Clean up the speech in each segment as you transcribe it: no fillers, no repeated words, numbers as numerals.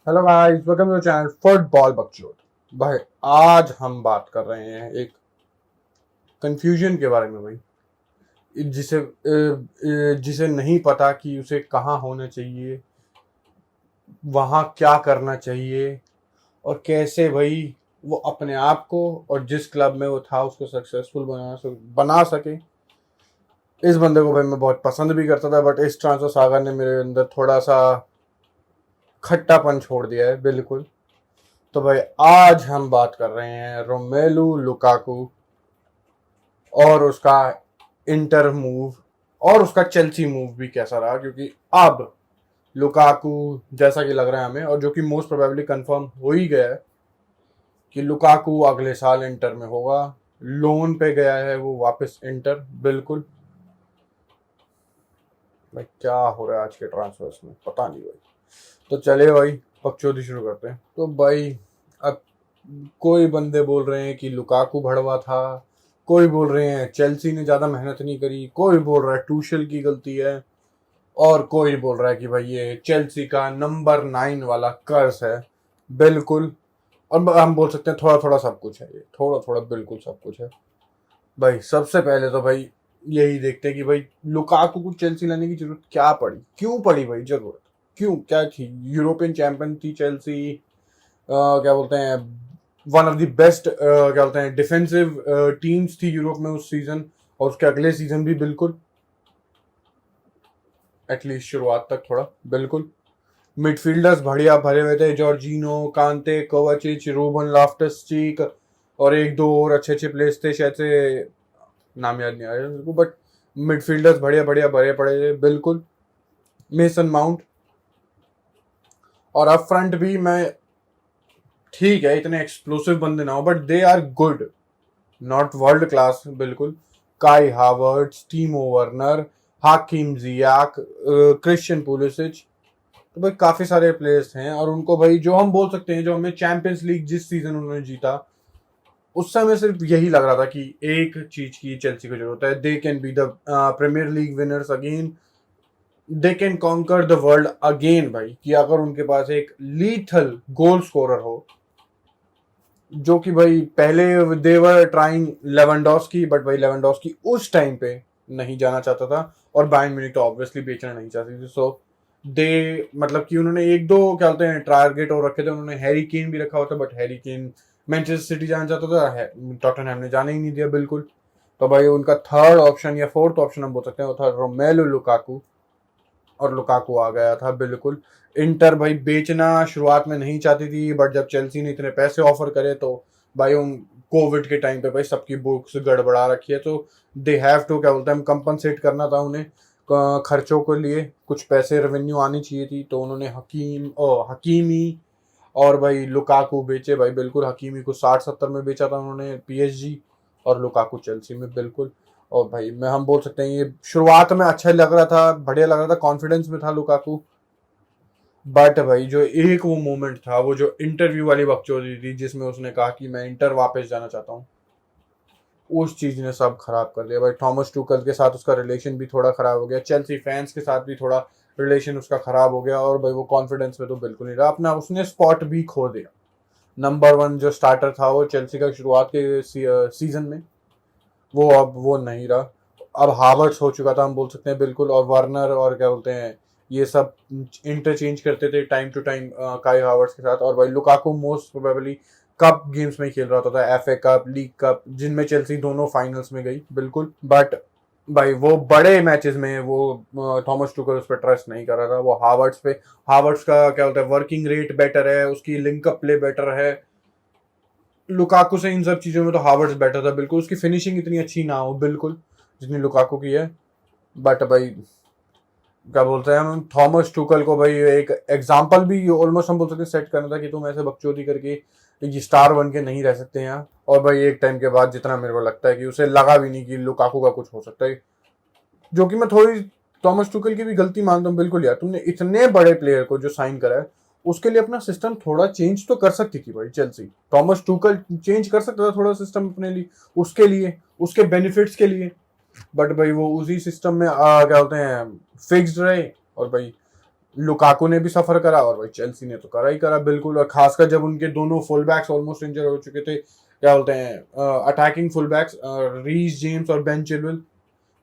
Hello guys, welcome to channel football बकचोद। भाई आज हम बात कर रहे हैं एक कंफ्यूजन के बारे में भाई, जिसे नहीं पता कि उसे कहाँ होना चाहिए, वहाँ क्या करना चाहिए और कैसे भाई वो अपने आप को और जिस क्लब में वो था उसको सक्सेसफुल बना सके। इस बंदे को भाई मैं बहुत पसंद भी करता था, बट इस ट्रांसफर सागर ने मेरे अंदर थोड़ा सा खट्टापन छोड़ दिया है बिल्कुल। तो भाई आज हम बात कर रहे हैं रोमेलू लुकाकू और उसका इंटर मूव और उसका चेल्सी मूव भी कैसा रहा, क्योंकि अब लुकाकू जैसा कि लग रहा है हमें, और जो कि मोस्ट प्रोबेबली कंफर्म हो ही गया है कि लुकाकू अगले साल इंटर में होगा। लोन पे गया है वो वापस इंटर। बिल्कुल भाई, क्या हो रहा है आज के ट्रांसफर्स में पता नहीं भाई। तो चले भाई बकचोदी शुरू करते हैं। तो भाई अब कोई बंदे बोल रहे हैं कि लुकाकू भड़वा था, कोई बोल रहे हैं चेल्सी ने ज्यादा मेहनत नहीं करी, कोई बोल रहा है टूशल की गलती है, और कोई बोल रहा है कि भाई ये चेल्सी का नंबर 9 वाला कर्ज है। बिल्कुल। और हम बोल सकते हैं थोड़ा थोड़ा सब कुछ है, ये थोड़ा थोड़ा बिल्कुल सब कुछ है। भाई सबसे पहले तो भाई यही देखते हैं कि भाई लुकाकू को चेल्सी लाने की जरूरत क्या पड़ी, क्यों पड़ी भाई जरूरत, क्यों क्या थी। यूरोपियन चैंपियन थी चेल्सी, क्या बोलते हैं, वन ऑफ द बेस्ट क्या बोलते हैं डिफेंसिव टीम्स थी यूरोप में उस सीजन, और उसके अगले सीजन भी बिल्कुल, एटलीस्ट शुरुआत तक थोड़ा बिल्कुल। मिडफील्डर्स बढ़िया भरे हुए थे, जॉर्जिनो, कांते, कोवाचिच, रूबन लॉफ्टस चीक, और एक दो और अच्छे अच्छे प्लेयर्स थे, शायद से नाम याद नहीं आ रहा मेरे को, बट मिडफील्डर्स बढ़िया बढ़िया भरे पड़े थे बिल्कुल। मेसन माउंट, और अप फ्रंट भी मैं ठीक है, इतने एक्सप्लोसिव बंदे ना हो but they are good, not world class बिल्कुल। काई हावर्ट्स, टीमो वर्नर, हाकिम जियाक, क्रिश्चियन पुलिसिच। तो भाई काफी सारे प्लेयर्स हैं, और उनको भाई जो हम बोल सकते हैं, जो हमें चैंपियंस लीग जिस सीजन उन्होंने जीता उस समय सिर्फ यही लग रहा था कि एक चीज की चेल्सी को जरूरत है, they can be the Premier League winners again, they can conquer the world again भाई। कि अगर उनके पास एक लीथल गोल स्कोरर हो, जो कि भाई पहले देवर ट्राइंग लेवेंडोस्की, बट भाई लेवेंडोस्की उस टाइम पे नहीं जाना चाहता था, और बायर्न म्यूनिख तो ऑब्वियसली बेचना नहीं चाहती थी। सो दे मतलब कि उन्होंने एक दो क्या बोलते हैं टारगेट और रखे थे। उन्होंने हैरी केन भी रखा हुआ था, but Harry Kane Manchester city जाना चाहता था, टॉटनहैम ने जाने ही नहीं दिया बिल्कुल। तो भाई उनका थर्ड ऑप्शन या फोर्थ ऑप्शन हम बोल सकते हैं वो था रोमेलो लुकाकू, और लुकाकू आ गया था बिल्कुल। इंटर भाई बेचना शुरुआत में नहीं चाहती थी, बट जब चेल्सी ने इतने पैसे ऑफर करे तो भाई उन कोविड के टाइम पे भाई सबकी बुक्स गड़बड़ा रखी है, तो दे हैव टू क्या बोलते हैं कंपनसेट करना था उन्हें खर्चों के लिए, कुछ पैसे रेवेन्यू आनी चाहिए थी। तो उन्होंने हकीमी और भाई लुकाकू बेचे भाई बिल्कुल। हकीमी को 60-70 में बेचा था उन्होंने पीएसजी, और लुकाकू चेल्सी में बिल्कुल। और भाई मैं हम बोल सकते हैं ये शुरुआत में अच्छा लग रहा था, बढ़िया लग रहा था, कॉन्फिडेंस में था लुकाकू। बट भाई जो एक वो मोमेंट था, वो जो इंटरव्यू वाली बकचोदी थी जिसमें उसने कहा कि मैं इंटर वापस जाना चाहता हूँ, उस चीज ने सब खराब कर दिया भाई। थॉमस टूकल के साथ उसका रिलेशन भी थोड़ा खराब हो गया, चेल्सी फैंस के साथ भी थोड़ा रिलेशन उसका खराब हो गया, और भाई वो कॉन्फिडेंस में तो बिल्कुल नहीं रहा अपना, उसने स्पॉट भी खो दिया। नंबर 1 जो स्टार्टर था वो चेल्सी का शुरुआत के सीजन में, वो अब वो नहीं रहा। अब हावर्ट्स हो चुका था हम बोल सकते हैं बिल्कुल, और वार्नर और क्या बोलते हैं ये सब इंटरचेंज करते थे टाइम टू टाइम काई हावर्ट्स के साथ। और भाई Lukaku most probably cup games में ही खेल रहा होता था, एफए कप, लीग कप, जिनमें चेल्सी दोनों फाइनल्स में गई बिल्कुल। बट भाई वो बड़े मैचेस में वो थॉमस टुकर उस पर ट्रस्ट नहीं कर रहा था, वो हावर्ट्स पे। हावर्ट्स का क्या होता है वर्किंग रेट बेटर है, उसकी लिंकअप प्ले बेटर है। लुकाकू से इन सब चीजों में तो हावर्ट्स बेटर था बिल्कुल, उसकी फिनिशिंग इतनी अच्छी ना हो बिल्कुल जितनी लुकाकू की है। बट भाई क्या बोलते हैं हम थॉमस टूकल को भाई एक एग्जाम्पल भी ऑलमोस्ट हम बोल सकते हैं सेट करना था कि तुम ऐसे बकचोदी करके ये स्टार बन के नहीं रह सकते यहाँ। और भाई एक टाइम के बाद जितना मेरे को लगता है कि उसे लगा भी नहीं कि लुकाकू का कुछ हो सकता है, जो कि मैं थोड़ी थॉमस टूकल की भी गलती मानता हूँ बिल्कुल। यार तुमने इतने बड़े प्लेयर को जो साइन करा है उसके लिए अपना सिस्टम थोड़ा चेंज तो कर सकती थी भाई चेल्सी। थॉमस टूकल चेंज कर सकता था थोड़ा सिस्टम अपने लिए, उसके लिए, उसके बेनिफिट्स के लिए। बट भाई वो उसी सिस्टम में क्या बोलते हैं फिक्स्ड रहे, और भाई लुकाकू ने भी सफर करा और भाई चेल्सी ने तो करा ही करा बिल्कुल। और खासकर जब उनके दोनों फुल बैक्स ऑलमोस्ट इंजर हो चुके थे, क्या बोलते हैं attacking full backs, Reece James और बेन चिलवेल,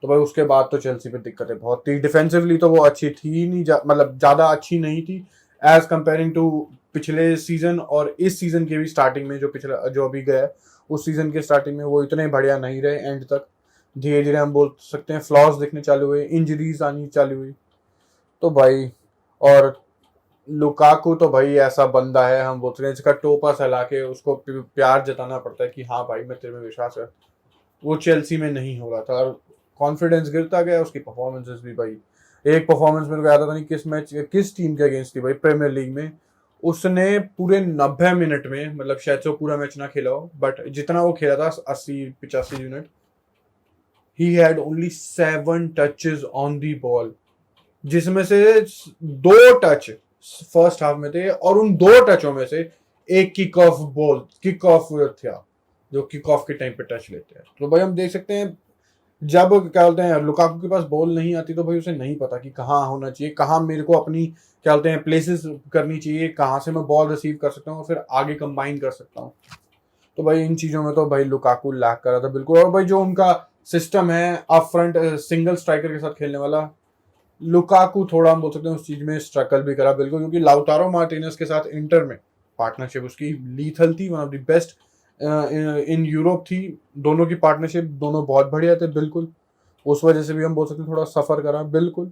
तो भाई उसके बाद तो चेल्सी पे दिक्कतें बहुत थी। डिफेंसिवली तो वो अच्छी थी नहीं, मतलब ज्यादा अच्छी नहीं थी एज कंपेयरिंग टू पिछले सीजन और इस सीजन के भी स्टार्टिंग में, जो पिछला जो अभी गया उस सीजन के स्टार्टिंग में वो इतने बढ़िया नहीं रहे एंड तक। धीरे धीरे हम बोल सकते हैं फ्लॉज दिखने चालू हुए, इंजरीज आनी चालू हुई। तो भाई और लुकाकू तो भाई ऐसा बंदा है, हम बोलते हैं इसका टोपा सहला के उसको प्यार जताना पड़ता है कि हाँ भाई मैं तेरे में विश्वास है। वो चेल्सी में नहीं हो रहा था और कॉन्फिडेंस गिरता गया, उसकी परफॉर्मेंसेस भी भाई। एक परफॉर्मेंस मेरे को याद आता नहीं किस मैच किस टीम के अगेंस्ट थी भाई, प्रीमियर लीग में। उसने पूरे 90 मिनट में, मतलब शायद से वो पूरा मैच ना खेला हो बट जितना वो खेला था 80-85 minute, he had only 7 touches on the ball, जिसमें से 2 टच फर्स्ट हाफ में थे और उन 2 टचों में से एक किक ऑफ था, जो किक ऑफ के टाइम पे टच लेते हैं। तो भाई हम देख सकते हैं जब क्या बोलते हैं लुकाकू के पास बॉल नहीं आती तो भाई उसे नहीं पता कि कहाँ होना चाहिए, कहाँ मेरे को अपनी क्या बोलते हैं प्लेसेस करनी चाहिए, कहाँ से मैं बॉल रिसीव कर सकता हूँ और फिर आगे कंबाइन कर सकता हूँ। तो भाई इन चीजों में तो भाई लुकाकू लैक कर रहा था बिल्कुल। और भाई जो उनका सिस्टम है अप फ्रंट सिंगल स्ट्राइकर के साथ खेलने वाला, लुकाकू थोड़ा हम बोल सकते हैं उस चीज में स्ट्रगल भी करा बिल्कुल, क्योंकि लाउटारो मार्टिनेज के साथ इंटर में पार्टनरशिप उसकी लीथल थी, one of the best in Europe थी। दोनों की पार्टनरशिप दोनों बहुत बढ़िया थे बिल्कुल। उस वजह से भी हम बोल सकते हैं थोड़ा सफर करा बिल्कुल।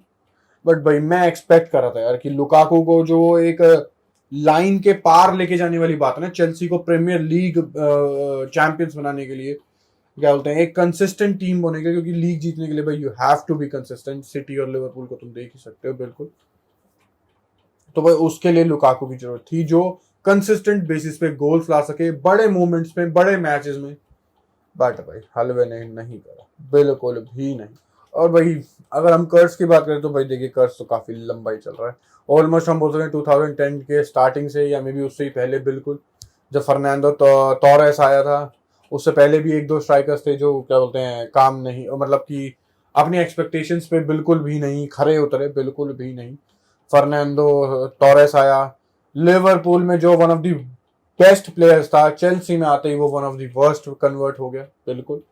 बट भाई मैं एक्सपेक्ट कर रहा था यार कि लुकाकू को जो एक लाइन के पार लेके जाने वाली बात है ना, चेल्सी को प्रीमियर लीग चैंपियंस बनाने के लिए, क्या बोलते हैं एक कंसिस्टेंट टीम होने के लिए, क्योंकि लीग जीतने के लिए भाई you have to be consistent. City और लिवरपूल को तुम देख ही सकते हो बिल्कुल। तो भाई उसके लिए लुकाकू की जरूरत थी जो कंसिस्टेंट बेसिस पे गोल्स ला सके बड़े मोमेंट्स में, बड़े मैचेस में। बट भाई हलवे ने नहीं करा बिल्कुल भी नहीं। और भाई अगर हम कर्स की बात करें तो भाई देखिए कर्स तो काफी लंबा ही चल रहा है। ऑलमोस्ट हम बोल सकते हैं 2010 के स्टार्टिंग से या मे बी उससे ही पहले बिल्कुल, जब फर्नांडो टोरेस आया था उससे पहले भी एक दो स्ट्राइकर्स थे जो क्या बोलते हैं काम नहीं, मतलब कि अपनी एक्सपेक्टेशंस पे बिल्कुल भी नहीं खरे उतरे, बिल्कुल भी नहीं। फर्नांडो टोरेस आया, लिवरपूल में जो one of the best players था, चेल्सी में आते ही वो one of the worst convert हो गया बिल्कुल।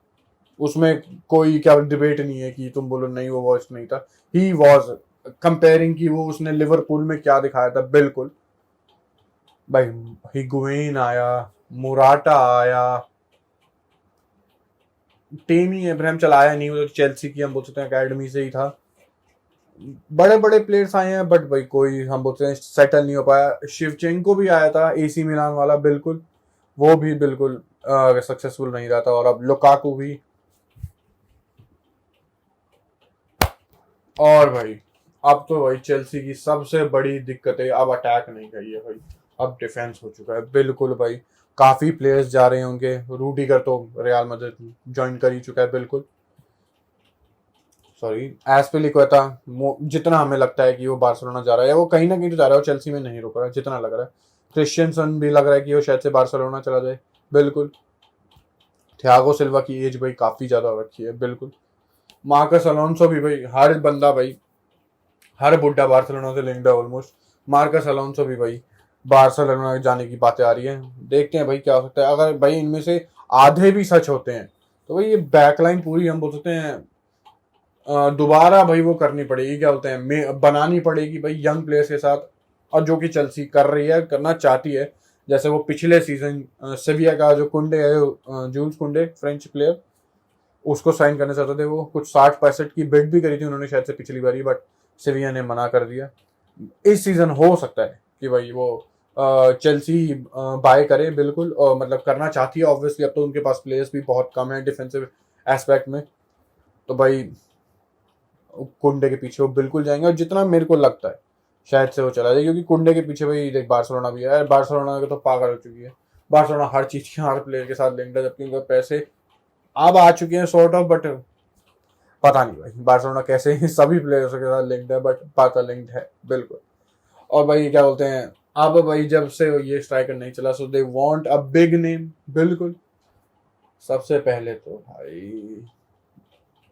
उसमें कोई क्या डिबेट नहीं है कि तुम बोलो नहीं वो वर्स्ट नहीं था, ही वॉज कंपेयरिंग की वो उसने लिवरपूल में क्या दिखाया था बिल्कुल। भाई हिगुएन आया, मुराटा आया, टेमी अब्राहम चलाया नहीं, वो तो चेल्सी की हम बोल सकते हैं अकेडमी से ही था। बड़े बड़े प्लेयर्स आए हैं बट भाई कोई हम बोलते हैं सेटल नहीं हो पाया। शिवचेंको भी आया था एसी मिलान वाला बिल्कुल, वो भी बिल्कुल सक्सेसफुल नहीं रहा था। और अब लुकाकू भी। और भाई अब तो भाई चेल्सी की सबसे बड़ी दिक्कत है अब अटैक नहीं कही है भाई, अब डिफेंस हो चुका है बिल्कुल भाई। काफी प्लेयर्स जा रहे होंगे, रूडिगर तो रियल मैड्रिड ज्वाइन कर ही चुका है बिल्कुल। सॉरी एस्पिलिक्वेटा, जितना हमें लगता है कि वो बार्सिलोना जा रहा है, वो कहीं ना कहीं तो जा रहा है, वो चेल्सी में नहीं रुक रहा है जितना लग रहा है। क्रिश्चियनसन भी लग रहा है कि वो शायद से बार्सिलोना चला जाए बिल्कुल। थियागो सिल्वा की एज भाई काफी ज्यादा हो रखी है बिल्कुल। मार्कस अलोंसो भी भाई, हर बंदा भाई, हर बुड्ढा बार्सिलोना से लिंक्ड है ऑलमोस्ट। मार्कस अलोंसो भी भाई बार्सिलोना जाने की बातें आ रही है, देखते हैं भाई क्या हो सकता है। अगर भाई इनमें से आधे भी सच होते हैं तो भाई ये बैकलाइन पूरी हम बोल सकते हैं दोबारा भाई वो करनी पड़ेगी, क्या बोलते हैं बनानी पड़ेगी भाई यंग प्लेयर्स के साथ। और जो कि चेल्सी कर रही है, करना चाहती है। जैसे वो पिछले सीजन सेविया का जो कुंडे है, जूल्स कुंडे फ्रेंच प्लेयर, उसको साइन करना चाहते थे। वो कुछ 60-65 की बिड भी करी थी उन्होंने शायद से पिछली बारी, बट सेविया ने मना कर दिया। इस सीजन हो सकता है कि भाई वो चेल्सी बाय करे बिल्कुल, और मतलब करना चाहती है ऑब्वियसली। अब तो उनके पास प्लेयर्स भी बहुत कम है डिफेंसिव एस्पेक्ट में, तो भाई कुंडे के पीछे वो बिल्कुल जाएंगे। और जितना मेरे को लगता है शायद से वो चला जाए, क्योंकि कुंडे के पीछे भाई देख बार्सिलोना भी है, बार्सिलोना के तो पागल हो चुकी है। बार्सिलोना हर चीज के हर प्लेयर के साथ लिंक्ड है, जबकि उनके पैसे अब आ चुके हैं सॉर्ट ऑफ, बट पता नहीं भाई बार्सिलोना कैसे सभी प्लेयर्स के साथ लिंक्ड है, बट पता लिंक्ड है बिल्कुल। और भाई क्या बोलते हैं अब भाई जब से ये स्ट्राइकर नहीं चला, so they want a big name बिल्कुल। सबसे पहले तो भाई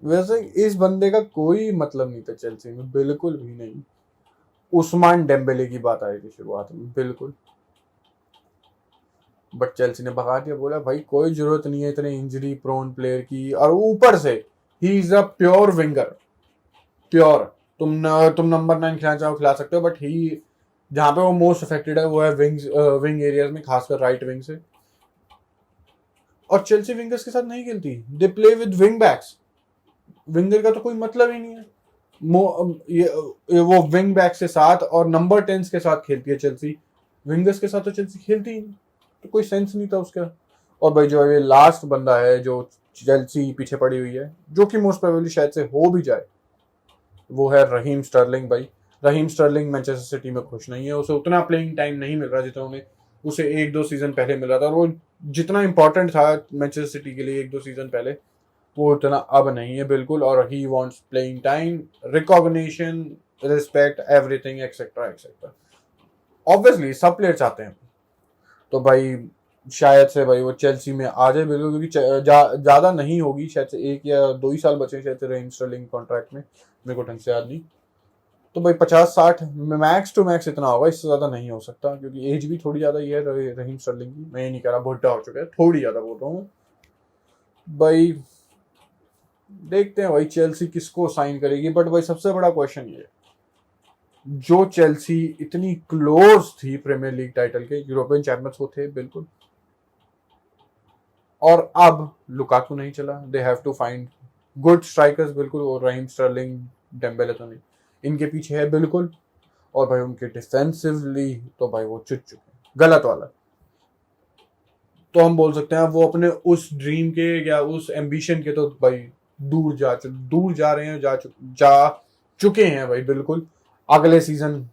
वैसे इस बंदे का कोई मतलब नहीं था चेल्सी में, बिल्कुल भी नहीं। उस्मान डेम्बेले की बात आई थी शुरुआत में, बिल्कुल, बट चेल्सी ने भगा दिया, बोला भाई कोई जरूरत नहीं है इतने इंजरी प्रोन प्लेयर की, और ऊपर से he is a pure winger, pure. तुम नंबर 9 खिलाना चाहो खिला सकते हो, बट ही जहां पे वो मोस्ट अफेक्टेड है वो है विंग एरियाज में, खासकर राइट विंग से। और चेल्सी विंगर्स के साथ नहीं खेलती, they play with wing backs. Winger का तो कोई मतलब ही नहीं है। वो विंग बैक के साथ और नंबर 10 के साथ खेलती है चेल्सी, विंगर्स के साथ तो चेल्सी खेलती ही नहीं, तो कोई सेंस नहीं था उसका। और भाई जो ये लास्ट बंदा है जो चेल्सी पीछे पड़ी हुई है, जो कि मोस्ट प्रोबेबली शायद से हो भी जाए, वो है रहीम स्टर्लिंग। भाई रहीम स्टर्लिंग मैनचेस्टर सिटी में खुश नहीं है, उसे उतना प्लेइंग टाइम नहीं मिल रहा जितना उन्हें उसे 1-2 सीजन पहले मिल रहा था, और वो जितना इंपॉर्टेंट था मैनचेस्टर सिटी के लिए 1-2 सीजन पहले, वो उतना अब नहीं है बिल्कुल। और he wants playing time, recognition, respect, everything etcetera etcetera. Obviously सब प्लेयर चाहते हैं, तो भाई शायद से भाई वो चेल्सी में आ जाए बिल्कुल, क्योंकि ज्यादा नहीं होगी, शायद से 1 या 2 ही साल बचे शायद से रहीम स्टर्लिंग कॉन्ट्रैक्ट में, मेरे को ढंग से याद नहीं। तो भाई 50-60 मैक्स टू मैक्स इतना होगा, इससे ज्यादा नहीं हो सकता, क्योंकि एज भी थोड़ी ज्यादा ही है रहीम स्टर्लिंग की। मैं ये नहीं कह रहा भुट्टा हो चुका है, थोड़ी ज्यादा बोल रहा हूँ भाई। देखते हैं भाई चेल्सी किसको साइन करेगी, बट भाई सबसे बड़ा क्वेश्चन ये, जो चेल्सी इतनी क्लोज थी प्रीमियर लीग टाइटल के, यूरोपियन चैंपियंस वो थे बिल्कुल, और अब लुकाकू नहीं चला, they have to find good strikers बिल्कुल, और रहीम स्टर्लिंग डेम्बेले तो नहीं, इनके पीछे है बिल्कुल। और भाई उनके डिफेंसिवली तो भाई वो चुट चुके, गलत वाला। तो हम बोल सकते हैं वो अपने उस ड्रीम के या उस एम्बिशन के तो भाई दूर जा रहे हैं, जा चुके हैं भाई बिल्कुल। अगले season,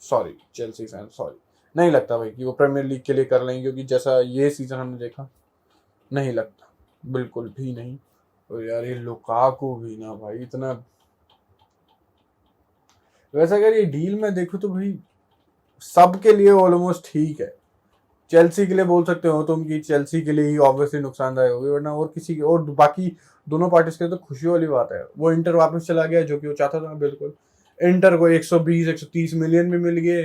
sorry Chelsea fan, sorry, नहीं लगता भाई कि वो प्रीमियर लीग के लिए कर लेंगे, क्योंकि जैसा ये सीजन हमने देखा, नहीं लगता बिल्कुल भी नहीं। और यार ये लुकाकू भी ना भाई इतना, वैसे अगर ये डील में देखो तो भाई सबके लिए ऑलमोस्ट ठीक है। चेल्सी के लिए बोल सकते हो तुम कि चेल्सी के लिए ही ऑब्वियसली नुकसानदायक होगी, वरना और किसी की, और बाकी दोनों पार्टीज के लिए तो खुशी वाली बात है। वो इंटर वापस चला गया, जो कि वो चाहता था बिल्कुल। इंटर को 120-130 मिलियन भी मिल गए,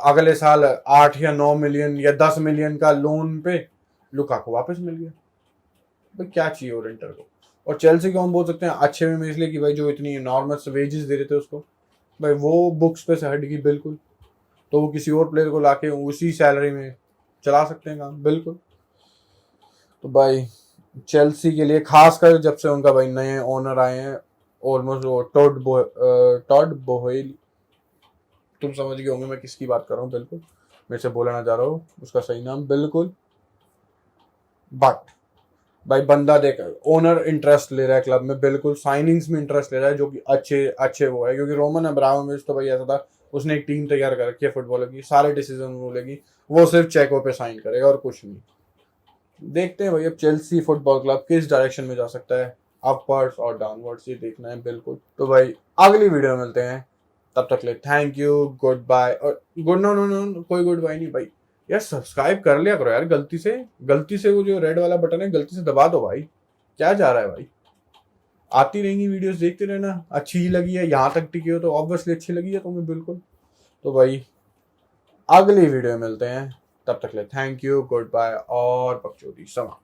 अगले साल 8 या 9 मिलियन या 10 मिलियन का लोन पे लुकाकू वापस मिल गया। भाई क्या चाहिए और इंटर को। और चेल्सी को हम बोल सकते हैं अच्छे में इसलिए कि भाई जो इतनी एनॉर्मस वेजेस दे रहे थे उसको, भाई वो बुक्स पे से हट गई बिल्कुल, तो वो किसी और प्लेयर को लाके उसी सैलरी में चला सकते हैं काम बिल्कुल। तो भाई चेल्सी के लिए खासकर जब से उनका भाई नए ओनर आए हैं, ऑलमोस्ट वो टॉड बोहेली, तुम समझ गए होंगे मैं किसकी बात कर रहा हूँ बिल्कुल, मेरे से बोला ना जा रहा हूँ उसका सही नाम बिल्कुल। बट भाई बंदा देख, ओनर इंटरेस्ट ले रहा है क्लब में बिल्कुल, साइनिंग्स में इंटरेस्ट ले रहा है, जो कि अच्छे अच्छे वो है, क्योंकि रोमन अब्रामोविच तो भाई ऐसा था, उसने एक टीम तैयार कर रखी है फुटबॉलर की, सारे डिसीजन वो लेगी, वो सिर्फ चेको पे साइन करेगा और कुछ नहीं। देखते हैं भाई अब चेल्सी फुटबॉल क्लब किस डायरेक्शन में जा सकता है, अपवर्ड्स और डाउनवर्ड्स, ये देखना है बिल्कुल। तो भाई अगली वीडियो में मिलते हैं, तब तक ले थैंक यू, गुड बाय। और गुड नो नो नो कोई गुड बाय नहीं भाई, यार सब्सक्राइब कर लिया करो यार, गलती से वो जो रेड वाला बटन है गलती से दबा दो भाई, क्या जा रहा है भाई। आती रहेंगी वीडियोस, देखते रहना, अच्छी ही लगी है यहाँ तक टिकी हो तो ऑब्वियसली अच्छी लगी है तुम्हें बिल्कुल। तो भाई अगली वीडियो में मिलते हैं, तब तक ले थैंक यू, गुड बाय और बकचोदी समा।